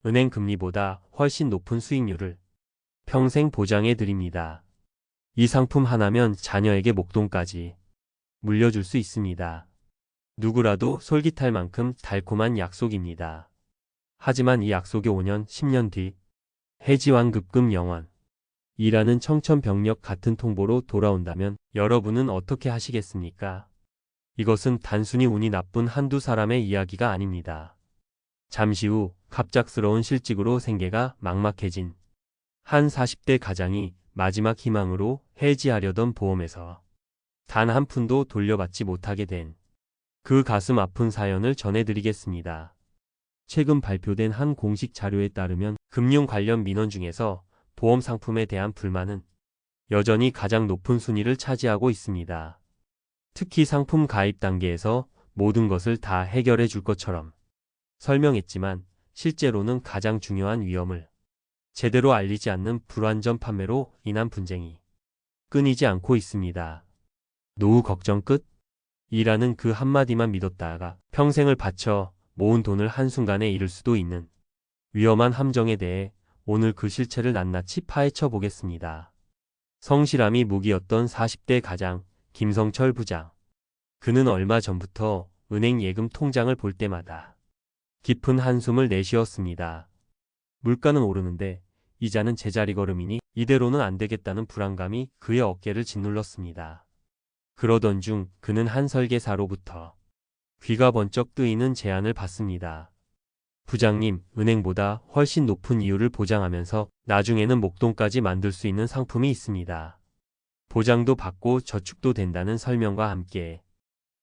은행 금리보다 훨씬 높은 수익률을 평생 보장해 드립니다. 이 상품 하나면 자녀에게 목돈까지 물려줄 수 있습니다. 누구라도 솔깃할 만큼 달콤한 약속입니다. 하지만 이 약속이 5년, 10년 뒤 해지환급금 영원이라는 청천벽력 같은 통보로 돌아온다면 여러분은 어떻게 하시겠습니까? 이것은 단순히 운이 나쁜 한두 사람의 이야기가 아닙니다. 잠시 후 갑작스러운 실직으로 생계가 막막해진 한 40대 가장이 마지막 희망으로 해지하려던 보험에서 단 한 푼도 돌려받지 못하게 된 그 가슴 아픈 사연을 전해드리겠습니다. 최근 발표된 한 공식 자료에 따르면 금융 관련 민원 중에서 보험 상품에 대한 불만은 여전히 가장 높은 순위를 차지하고 있습니다. 특히 상품 가입 단계에서 모든 것을 다 해결해 줄 것처럼 설명했지만 실제로는 가장 중요한 위험을 제대로 알리지 않는 불완전 판매로 인한 분쟁이 끊이지 않고 있습니다. 노후 걱정 끝? 이라는 그 한마디만 믿었다가 평생을 바쳐 모은 돈을 한순간에 잃을 수도 있는 위험한 함정에 대해 오늘 그 실체를 낱낱이 파헤쳐 보겠습니다. 성실함이 무기였던 40대 가장 김성철 부장. 그는 얼마 전부터 은행 예금 통장을 볼 때마다 깊은 한숨을 내쉬었습니다. 물가는 오르는데 이자는 제자리 걸음이니 이대로는 안 되겠다는 불안감이 그의 어깨를 짓눌렀습니다. 그러던 중 그는 한 설계사로부터 귀가 번쩍 뜨이는 제안을 받습니다. 부장님, 은행보다 훨씬 높은 이율을 보장하면서 나중에는 목돈까지 만들 수 있는 상품이 있습니다. 보장도 받고 저축도 된다는 설명과 함께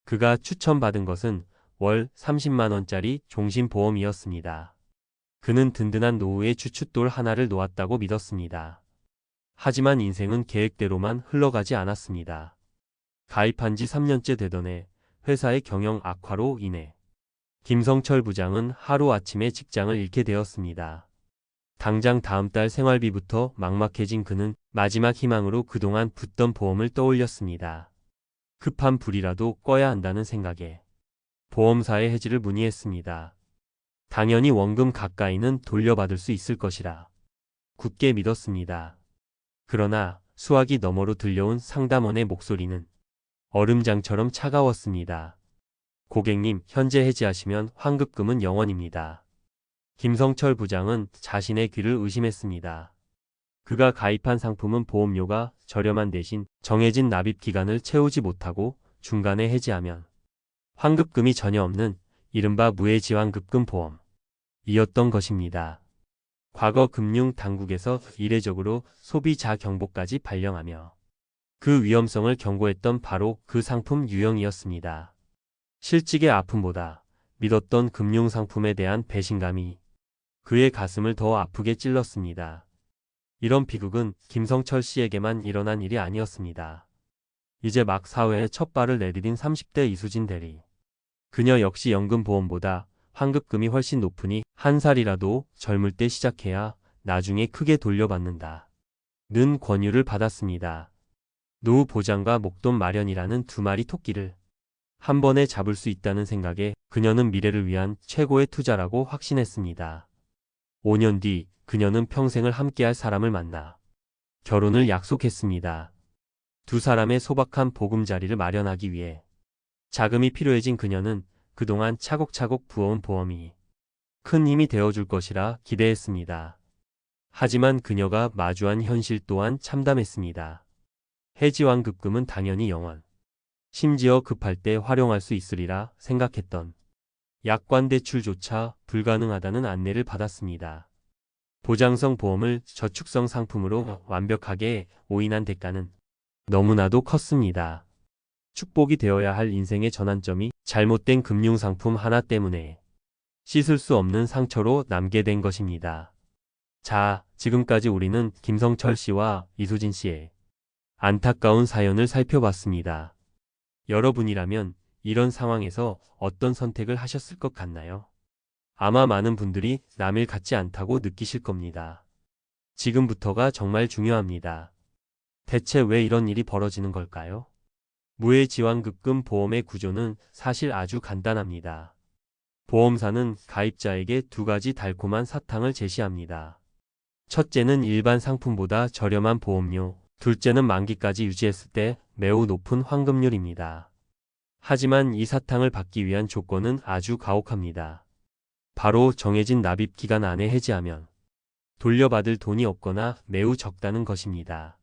그가 추천받은 것은 월 30만 원짜리 종신보험이었습니다. 그는 든든한 노후의 주춧돌 하나를 놓았다고 믿었습니다. 하지만 인생은 계획대로만 흘러가지 않았습니다. 가입한 지 3년째 되던 해 회사의 경영 악화로 인해 김성철 부장은 하루아침에 직장을 잃게 되었습니다. 당장 다음 달 생활비부터 막막해진 그는 마지막 희망으로 그동안 붓던 보험을 떠올렸습니다. 급한 불이라도 꺼야 한다는 생각에 보험사의 해지를 문의했습니다. 당연히 원금 가까이는 돌려받을 수 있을 것이라 굳게 믿었습니다. 그러나 수화기 너머로 들려온 상담원의 목소리는 얼음장처럼 차가웠습니다. 고객님, 현재 해지하시면 환급금은 0원입니다. 김성철 부장은 자신의 귀를 의심했습니다. 그가 가입한 상품은 보험료가 저렴한 대신 정해진 납입 기간을 채우지 못하고 중간에 해지하면 환급금이 전혀 없는 이른바 무해지환급금 보험이었던 것입니다. 과거 금융 당국에서 이례적으로 소비자 경보까지 발령하며 그 위험성을 경고했던 바로 그 상품 유형이었습니다. 실직의 아픔보다 믿었던 금융상품에 대한 배신감이 그의 가슴을 더 아프게 찔렀습니다. 이런 비극은 김성철 씨에게만 일어난 일이 아니었습니다. 이제 막 사회에 첫 발을 내디딘 30대 이수진 대리. 그녀 역시 연금보험보다 환급금이 훨씬 높으니 한 살이라도 젊을 때 시작해야 나중에 크게 돌려받는다 는 권유를 받았습니다. 노후 보장과 목돈 마련이라는 두 마리 토끼를 한 번에 잡을 수 있다는 생각에 그녀는 미래를 위한 최고의 투자라고 확신했습니다. 5년 뒤 그녀는 평생을 함께할 사람을 만나 결혼을 약속했습니다. 두 사람의 소박한 보금자리를 마련하기 위해 자금이 필요해진 그녀는 그동안 차곡차곡 부어온 보험이 큰 힘이 되어줄 것이라 기대했습니다. 하지만 그녀가 마주한 현실 또한 참담했습니다. 해지환급금은 당연히 0원. 심지어 급할 때 활용할 수 있으리라 생각했던 약관 대출조차 불가능하다는 안내를 받았습니다. 보장성 보험을 저축성 상품으로 완벽하게 오인한 대가는 너무나도 컸습니다. 축복이 되어야 할 인생의 전환점이 잘못된 금융상품 하나 때문에 씻을 수 없는 상처로 남게 된 것입니다. 자, 지금까지 우리는 김성철 씨와 이수진 씨의 안타까운 사연을 살펴봤습니다. 여러분이라면 이런 상황에서 어떤 선택을 하셨을 것 같나요? 아마 많은 분들이 남일 같지 않다고 느끼실 겁니다. 지금부터가 정말 중요합니다. 대체 왜 이런 일이 벌어지는 걸까요? 무해지환급금 보험의 구조는 사실 아주 간단합니다. 보험사는 가입자에게 두 가지 달콤한 사탕을 제시합니다. 첫째는 일반 상품보다 저렴한 보험료, 둘째는 만기까지 유지했을 때 매우 높은 환급률입니다. 하지만 이 사탕을 받기 위한 조건은 아주 가혹합니다. 바로 정해진 납입 기간 안에 해지하면 돌려받을 돈이 없거나 매우 적다는 것입니다.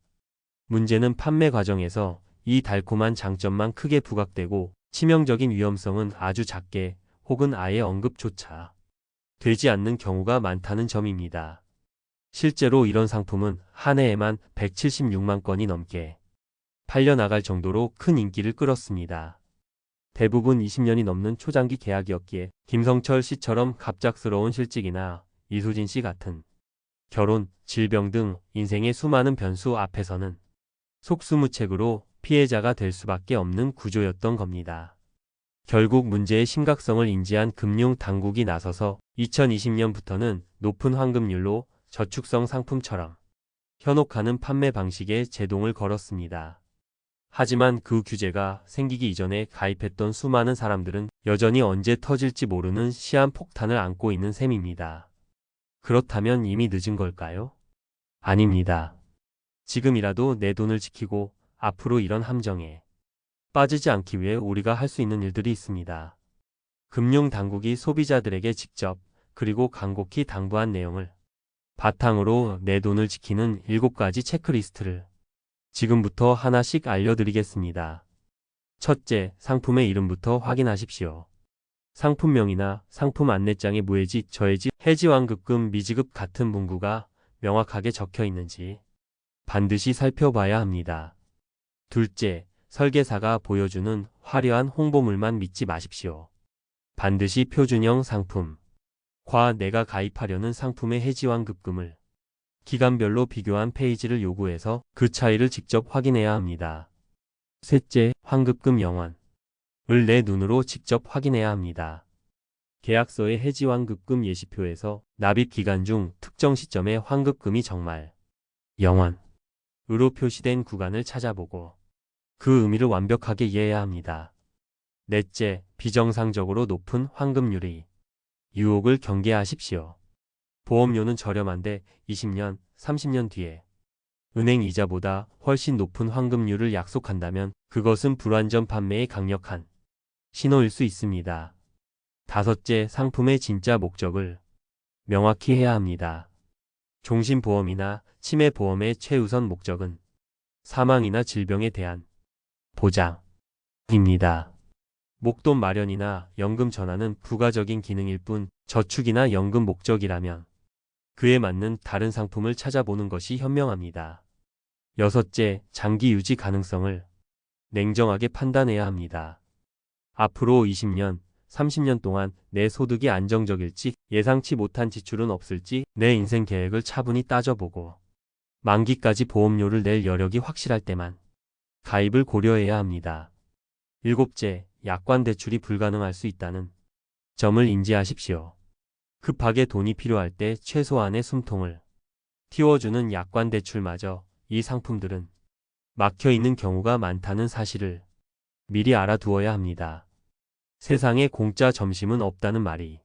문제는 판매 과정에서 이 달콤한 장점만 크게 부각되고 치명적인 위험성은 아주 작게 혹은 아예 언급조차 되지 않는 경우가 많다는 점입니다. 실제로 이런 상품은 한 해에만 176만 건이 넘게 팔려나갈 정도로 큰 인기를 끌었습니다. 대부분 20년이 넘는 초장기 계약이었기에 김성철 씨처럼 갑작스러운 실직이나 이수진 씨 같은 결혼, 질병 등 인생의 수많은 변수 앞에서는 속수무책으로 피해자가 될 수밖에 없는 구조였던 겁니다. 결국 문제의 심각성을 인지한 금융 당국이 나서서 2020년부터는 높은 환급률로 저축성 상품처럼 현혹하는 판매 방식에 제동을 걸었습니다. 하지만 그 규제가 생기기 이전에 가입했던 수많은 사람들은 여전히 언제 터질지 모르는 시한폭탄을 안고 있는 셈입니다. 그렇다면 이미 늦은 걸까요? 아닙니다. 지금이라도 내 돈을 지키고 앞으로 이런 함정에 빠지지 않기 위해 우리가 할 수 있는 일들이 있습니다. 금융당국이 소비자들에게 직접 그리고 간곡히 당부한 내용을 바탕으로 내 돈을 지키는 7가지 체크리스트를 지금부터 하나씩 알려드리겠습니다. 첫째, 상품의 이름부터 확인하십시오. 상품명이나 상품 안내장에 무해지, 저해지, 해지환급금, 미지급 같은 문구가 명확하게 적혀 있는지 반드시 살펴봐야 합니다. 둘째, 설계사가 보여주는 화려한 홍보물만 믿지 마십시오. 반드시 표준형 상품, 과 내가 가입하려는 상품의 해지환급금을 기간별로 비교한 페이지를 요구해서 그 차이를 직접 확인해야 합니다. 셋째, 환급금 영환을 내 눈으로 직접 확인해야 합니다. 계약서의 해지환급금 예시표에서 납입 기간 중 특정 시점에 환급금이 정말 영환으로 표시된 구간을 찾아보고 그 의미를 완벽하게 이해해야 합니다. 넷째, 비정상적으로 높은 환급률이 유혹을 경계하십시오. 보험료는 저렴한데 20년, 30년 뒤에 은행 이자보다 훨씬 높은 환급률을 약속한다면 그것은 불완전 판매의 강력한 신호일 수 있습니다. 다섯째, 상품의 진짜 목적을 명확히 해야 합니다. 종신보험이나 치매보험의 최우선 목적은 사망이나 질병에 대한 보장입니다. 목돈 마련이나 연금 전환은 부가적인 기능일 뿐 저축이나 연금 목적이라면 그에 맞는 다른 상품을 찾아보는 것이 현명합니다. 여섯째, 장기 유지 가능성을 냉정하게 판단해야 합니다. 앞으로 20년, 30년 동안 내 소득이 안정적일지, 예상치 못한 지출은 없을지 내 인생 계획을 차분히 따져보고 만기까지 보험료를 낼 여력이 확실할 때만 가입을 고려해야 합니다. 일곱째, 약관 대출이 불가능할 수 있다는 점을 인지하십시오. 급하게 돈이 필요할 때 최소한의 숨통을 틔워주는 약관 대출마저 이 상품들은 막혀있는 경우가 많다는 사실을 미리 알아두어야 합니다. 세상에 공짜 점심은 없다는 말이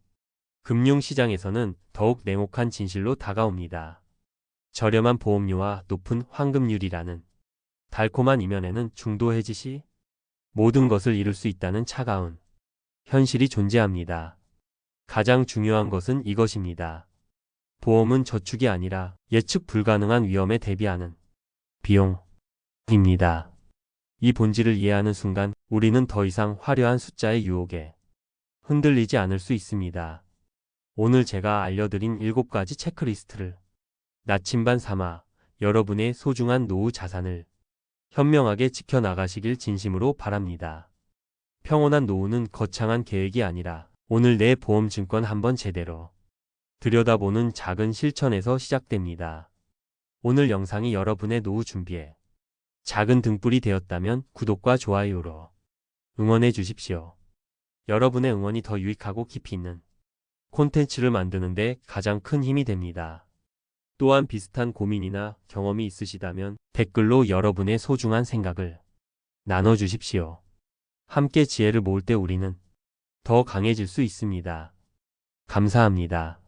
금융시장에서는 더욱 냉혹한 진실로 다가옵니다. 저렴한 보험료와 높은 환급률이라는 달콤한 이면에는 중도 해지 시 모든 것을 잃을 수 있다는 차가운 현실이 존재합니다. 가장 중요한 것은 이것입니다. 보험은 저축이 아니라 예측 불가능한 위험에 대비하는 비용입니다. 이 본질을 이해하는 순간 우리는 더 이상 화려한 숫자의 유혹에 흔들리지 않을 수 있습니다. 오늘 제가 알려드린 7가지 체크리스트를 나침반 삼아 여러분의 소중한 노후 자산을 현명하게 지켜나가시길 진심으로 바랍니다. 평온한 노후는 거창한 계획이 아니라 오늘 내 보험증권 한번 제대로 들여다보는 작은 실천에서 시작됩니다. 오늘 영상이 여러분의 노후 준비에 작은 등불이 되었다면 구독과 좋아요로 응원해 주십시오. 여러분의 응원이 더 유익하고 깊이 있는 콘텐츠를 만드는 데 가장 큰 힘이 됩니다. 또한 비슷한 고민이나 경험이 있으시다면 댓글로 여러분의 소중한 생각을 나눠주십시오. 함께 지혜를 모을 때 우리는 더 강해질 수 있습니다. 감사합니다.